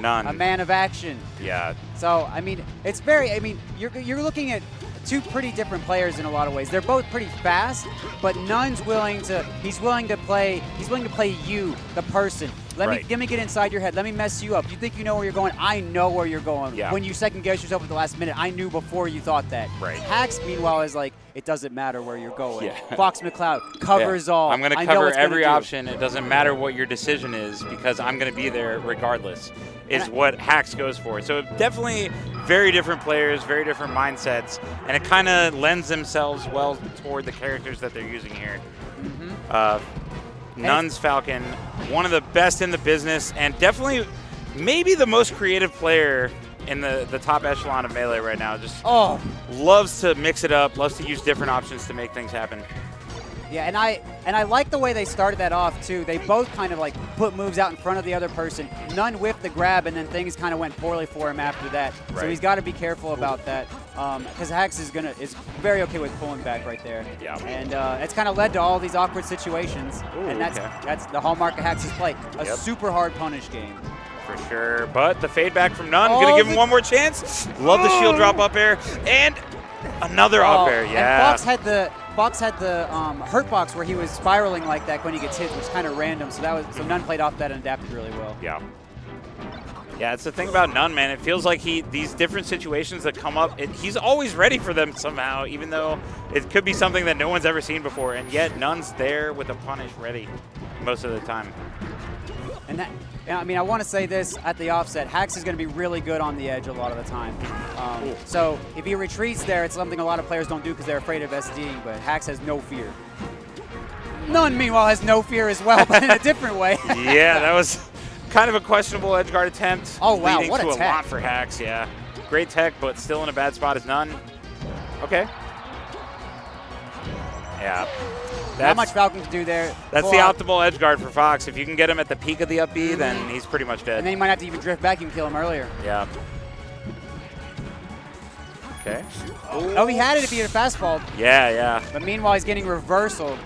n0ne. A man of action. Yeah. So, I mean, it's very, I mean, you're looking at two pretty different players in a lot of ways. They're both pretty fast, but n0ne's willing to play you, the person. Let me get inside your head. Let me mess you up. You think you know where you're going? I know where you're going. Yeah. When you second guess yourself at the last minute, I knew before you thought that. Right. Hax, meanwhile, is like, it doesn't matter where you're going. Yeah. Fox McCloud covers all. I'm going to cover every option. It doesn't matter what your decision is because I'm going to be there regardless, is what Hax goes for. So definitely very different players, very different mindsets, and it kind of lends themselves well toward the characters that they're using here. n0ne's Falcon, one of the best in the business, and definitely maybe the most creative player in the top echelon of Melee right now. Just loves to mix it up, loves to use different options to make things happen. Yeah, and I like the way they started that off too. They both kind of like put moves out in front of the other person. n0ne whiffed the grab, and then things kind of went poorly for him after that. Right. So he's got to be careful about that, because Hax is very okay with pulling back right there. Yeah. And it's kind of led to all these awkward situations, and that's the hallmark of Hax's play. A super hard punish game. For sure, but the fade back from n0ne, gonna give him one more chance. Love the shield drop up air, and another up air, yeah. And Fox had the hurt box where he was spiraling like that when he gets hit, which is kind of random. So n0ne played off that and adapted really well. Yeah. Yeah, it's the thing about n0ne, man. It feels like these different situations that come up, he's always ready for them somehow, even though it could be something that no one's ever seen before. And yet n0ne's there with a punish ready most of the time. And I mean, I want to say this at the offset. Hax is going to be really good on the edge a lot of the time. So if he retreats there, it's something a lot of players don't do because they're afraid of SDing, but Hax has no fear. n0ne, meanwhile, has no fear as well, but in a different way. Yeah, that was kind of a questionable edge guard attempt. Oh, wow, leading what to a a tech. lot for Hax, yeah. Great tech, but still in a bad spot as n0ne. Okay. Yeah. Not much Falcon can do there. That's the optimal edge guard for Fox. If you can get him at the peak of the up B, then he's pretty much dead. And then he might have to even drift back and kill him earlier. Yeah. Okay. Oh, he had it if he had a fastball. Yeah, yeah. But meanwhile, he's getting reversal.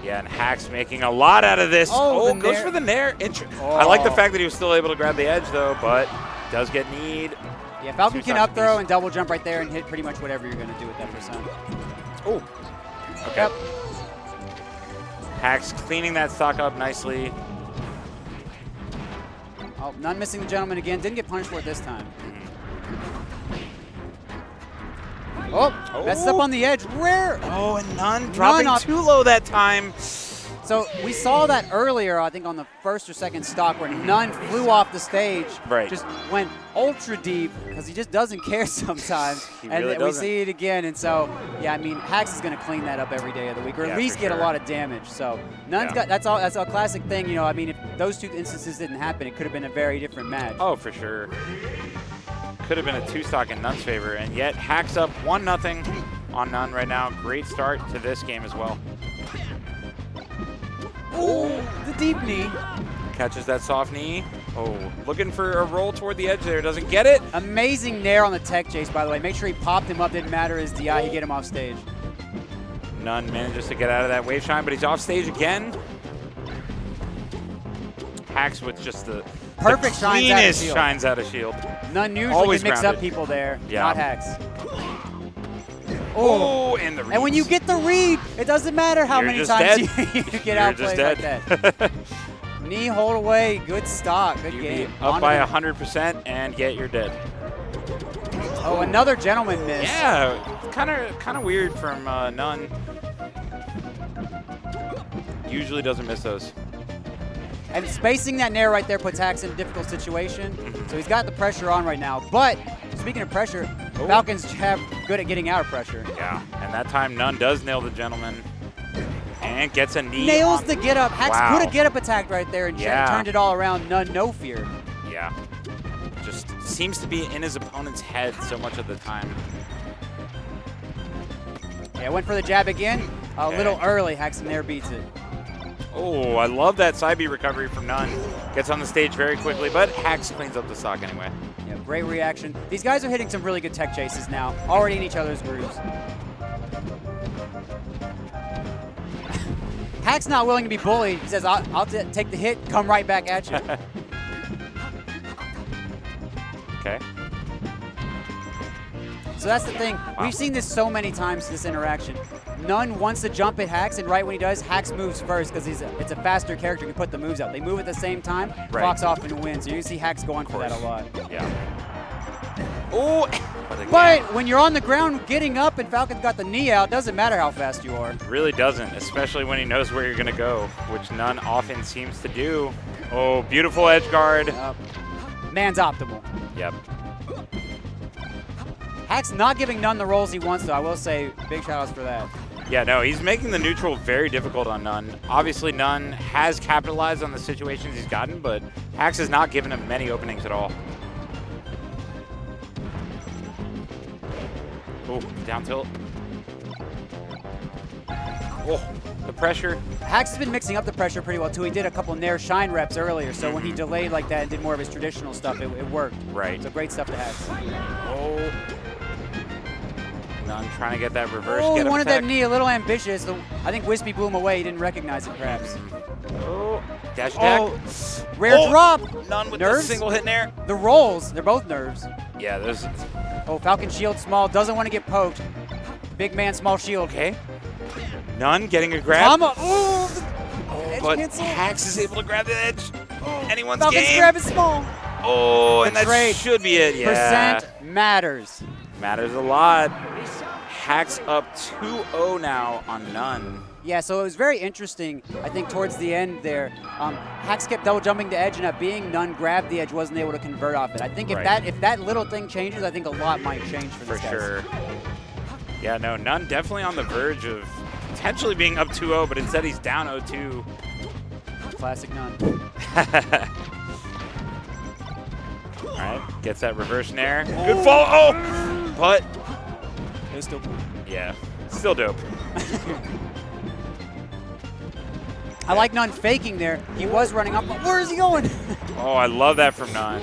Yeah, and Hax making a lot out of this. Oh, goes for the nair. I like the fact that he was still able to grab the edge, though, but does get need. Yeah, Falcon can up throw and double jump right there and hit pretty much whatever you're going to do with that percent. Oh. Okay. Yep. Hax cleaning that stock up nicely. Oh, n0ne missing the gentleman again. Didn't get punished for it this time. Oh, messes up on the edge. Rare. Oh, and n0ne dropping too low that time. So we saw that earlier, I think, on the first or second stock where n0ne flew off the stage. Right. Just went ultra deep because he just doesn't care sometimes. He and really we see it again. And so, yeah, I mean, Hax is going to clean that up every day of the week, or at least get a lot of damage. So n0ne's got that's a classic thing. You know, I mean, if those two instances didn't happen, it could have been a very different match. Oh, for sure. Could have been a two-stock in n0ne's favor, and yet Hax up 1-0 on n0ne right now. Great start to this game as well. Oh, the deep knee. Catches that soft knee. Oh, looking for a roll toward the edge there. Doesn't get it. Amazing nair on the tech chase, by the way. Make sure he popped him up. Didn't matter his DI. He get him off stage. n0ne manages to get out of that wave shine, but he's off stage again. Hax with just the perfect cleanest shines out of shield. n0ne usually Always can mix grounded. up people there. Yeah. Not Hax. Oh, and the read. And when you get the read, it doesn't matter how many times you get outplayed like that. Knee hold away, good stock, good game. Up by 100% and yet you're dead. Oh, another gentleman miss. Yeah, kind of weird from n0ne. Usually doesn't miss those. And spacing that nair right there puts Hax in a difficult situation. So he's got the pressure on right now. But speaking of pressure, Falcons have good at getting out of pressure. Yeah, and that time n0ne does nail the gentleman and gets a knee. Nails the get up. Hax Wow. could have get up attacked right there and turned it all around. n0ne, no fear. Yeah, just seems to be in his opponent's head so much of the time. Yeah, went for the jab again. A little early. Hax nair beats it. Oh, I love that side B recovery from n0ne. Gets on the stage very quickly, but Hax cleans up the stock anyway. Yeah, great reaction. These guys are hitting some really good tech chases now, already in each other's grooves. Hax not willing to be bullied. He says, I'll take the hit, come right back at you. Okay. So that's the thing. Wow. We've seen this so many times, this interaction. n0ne wants to jump at Hax, and right when he does, Hax moves first because it's a faster character who can put the moves out. They move at the same time, Right. Fox often wins. So you see Hax going for that a lot. Yeah. Oh! But when you're on the ground getting up and Falcon's got the knee out, doesn't matter how fast you are. Really doesn't, especially when he knows where you're going to go, which n0ne often seems to do. Oh, beautiful edge guard. Man's optimal. Yep. Hax not giving n0ne the rolls he wants, though. I will say big shout-outs for that. Yeah, no, he's making the neutral very difficult on n0ne. Obviously, n0ne has capitalized on the situations he's gotten, but Hax has not given him many openings at all. Oh, down tilt. Oh, the pressure. Hax has been mixing up the pressure pretty well, too. He did a couple Nair Shine reps earlier, so when he delayed like that and did more of his traditional stuff, it worked. Right. So great stuff to Hax. Oh. n0ne trying to get that reverse. Oh, get he him wanted tech. that knee, a little ambitious. I think Wispy blew him away. He didn't recognize it, perhaps. Oh, dash attack. Oh, rare drop. n0ne with Nerves? the single hit in there. The rolls, they're both nerves. Yeah, there's... Oh, Falcon shield small, doesn't want to get poked. Big man, small shield. Okay. n0ne getting a grab. Tama, oh, edge But cancel. Hax is able to grab the edge. Anyone's Falcon's game. grab is small. Oh, and that trade. should be it. Yeah. Percent matters. Matters a lot. Hax up 2-0 now on n0ne. Yeah, so it was very interesting, I think, towards the end there. Hax kept double jumping to edge, and at being n0ne grabbed the edge, wasn't able to convert off it. I think if that little thing changes, I think a lot might change for these guys. For sure. Yeah, no, n0ne definitely on the verge of potentially being up 2-0, but instead he's down 0-2. Classic n0ne. All right, gets that reverse nair. Good fall. Oh, but It was still cool. yeah, still dope. I like n0ne faking there. He was running up, but where is he going? Oh, I love that from n0ne.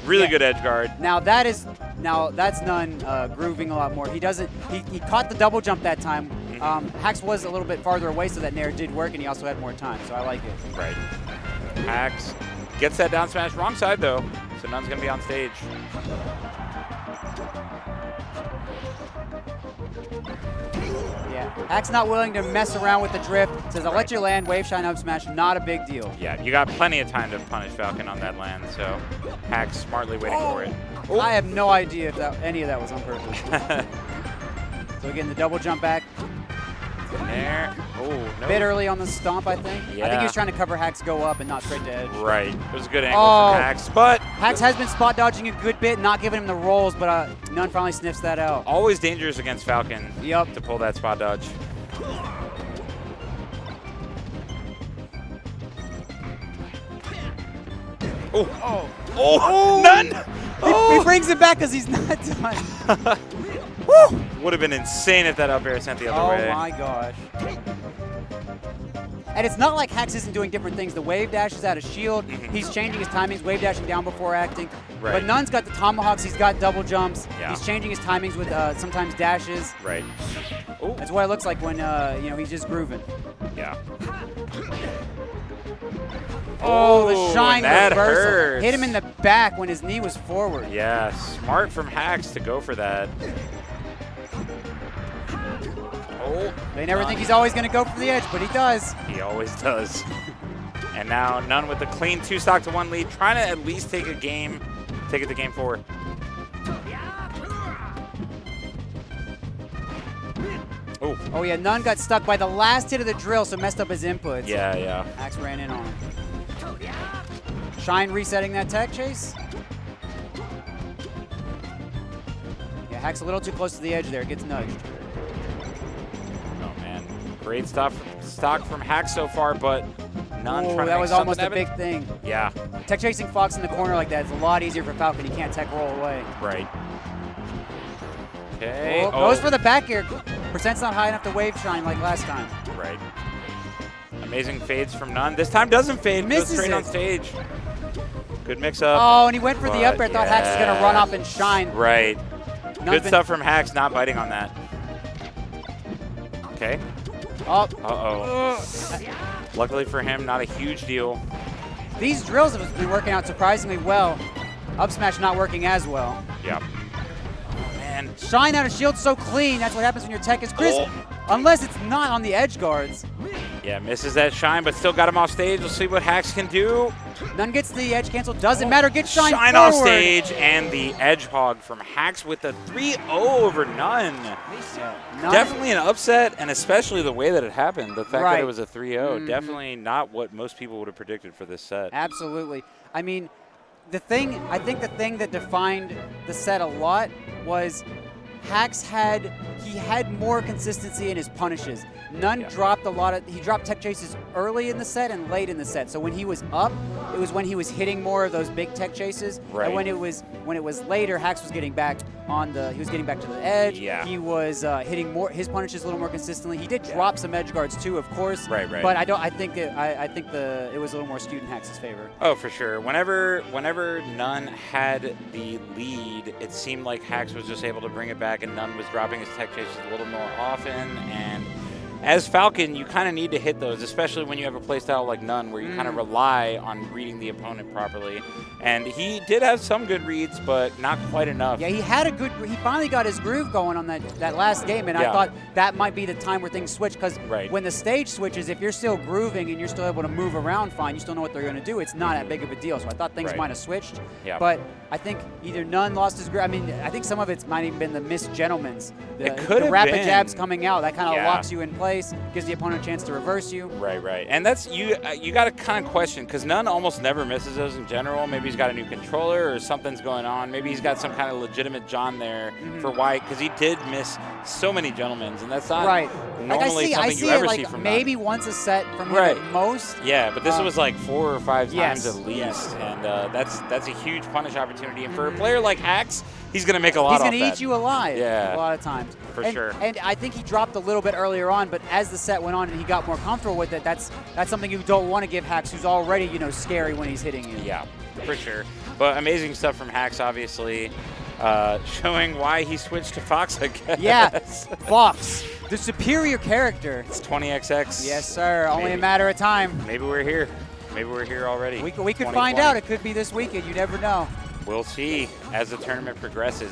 Really good edge guard. Now that's n0ne grooving a lot more. He doesn't. He caught the double jump that time. Hax was a little bit farther away, so that nair did work, and he also had more time. So I like it. Right. Hax gets that down smash. Wrong side though, so n0ne's gonna be on stage. Yeah. Hax not willing to mess around with the drift. Says, I'll let you land, wave shine up smash, not a big deal. Yeah, you got plenty of time to punish Falcon on that land, so Hax smartly waiting for it. I have no idea if any of that was on purpose. So again, the double jump back. There. Oh, no. Bit early on the stomp, I think. I Yeah. think he was trying to cover Hax go up and not straight to edge. Right. It was a good angle Oh. from Hax, but Hax has been spot dodging a good bit, not giving him the rolls, but n0ne finally sniffs that out. always dangerous against Falcon Yep. to pull that spot dodge. Oh. Oh, n0ne! He brings it back because he's not done. Woo! Would have been insane if that up air sent the other way. Oh my gosh. And it's not like Hax isn't doing different things. The wave dash is out of shield. He's changing his timings, wave dashing down before acting. Right. But n0ne's got the tomahawks. He's got double jumps. Yeah. He's changing his timings with sometimes dashes. Right. Oh, That's what it looks like when he's just grooving. yeah. Oh, the shine that reversal. hurts. Hit him in the back when his knee was forward. Yeah, smart from Hax to go for that. Oh, They never think he's always going to go for the edge, but he does. he always does. And now n0ne with the clean 2 stock to 1 lead, trying to at least take it to game 4. Oh, Oh, yeah, n0ne got stuck by the last hit of the drill, so messed up his inputs. yeah, yeah. Hax ran in on him. Shine resetting that tech chase. Yeah, Hax a little too close to the edge there. Gets nudged. Oh man, great stock from Hax so far, but n0ne trying to that make was almost a something big thing. Yeah, Tech chasing Fox in the corner like that is a lot easier for Falcon. He can't tech roll away. right. Okay. Goes for the back air. Percent's not high enough to wave shine like last time. Right. Amazing fades from n0ne. This time doesn't fade. Goes Misses straight it. on stage. Good mix up. Oh, and he went for the But up air. Thought Hax was going to run yeah. up and shine. Right. n0ne's Good been- stuff from Hax, not biting on that. Okay. Oh, Uh-oh. Luckily for him, not a huge deal. these drills have been working out surprisingly well. Up smash not working as well. Yep. Man. Shine out of shield so clean. That's what happens when your tech is Chris. Unless it's not on the edge guards. Yeah, misses that shine, but still got him off stage. We'll see what Hax can do. None gets the edge cancel. Doesn't matter. Get Shine Shine forward. off stage, and the edge hog from Hax with a 3-0 over n0ne. Yeah, Definitely an upset, and especially the way that it happened. The fact that it was a 3-0. Definitely not what most people would have predicted for this set. Absolutely. I mean, I think the thing that defined the set a lot was Hax had more consistency in his punishes. n0ne dropped he dropped tech chases early in the set and late in the set. So when he was up, it was when he was hitting more of those big tech chases. Right. And when it was later, Hax was getting back he was getting back to the edge. Yeah. He was hitting his punishes a little more consistently. He did drop some edge guards too, of course. Right. But I think it was a little more skewed in Hax's favor. Oh, for sure. Whenever n0ne had the lead, it seemed like Hax was just able to bring it back, and n0ne was dropping his tech chases a little more often. And as Falcon, you kind of need to hit those, especially when you have a playstyle like n0ne, where you kind of rely on reading the opponent properly. And he did have some good reads, but not quite enough. Yeah, he finally got his groove going on that last game, and I thought that might be the time where things switch, because when the stage switches, if you're still grooving and you're still able to move around fine, you still know what they're going to do, it's not that big of a deal. So I thought things might have switched. Yeah. But I think either n0ne lost his groove. I mean, I think some of it's might even been the missed gentlemen's. The rapid jabs coming out, that kind of locks you in place, gives the opponent a chance to reverse you. Right. And that's, you got to kind of question, because n0ne almost never misses those in general. Maybe he's got a new controller or something's going on. Maybe he's got some kind of legitimate John there for why, because he did miss so many gentlemen's, and that's not normally something you ever see from maybe n0ne. once a set from him at most. Yeah, but this was like 4 or 5 times at least, yes. and that's a huge punish opportunity. And for a player like Hax, he's going to make a lot off that. He's going to eat you alive a lot of times. For sure. And I think he dropped a little bit earlier on, but as the set went on and he got more comfortable with it, that's something you don't want to give Hax, who's already, scary when he's hitting you. Yeah, for sure. But amazing stuff from Hax, obviously, showing why he switched to Fox, I guess. Yeah, Fox, the superior character. It's 20XX. Yes, sir. Only a matter of time. Maybe we're here. Maybe we're here already. We could find out. It could be this weekend. You never know. We'll see as the tournament progresses.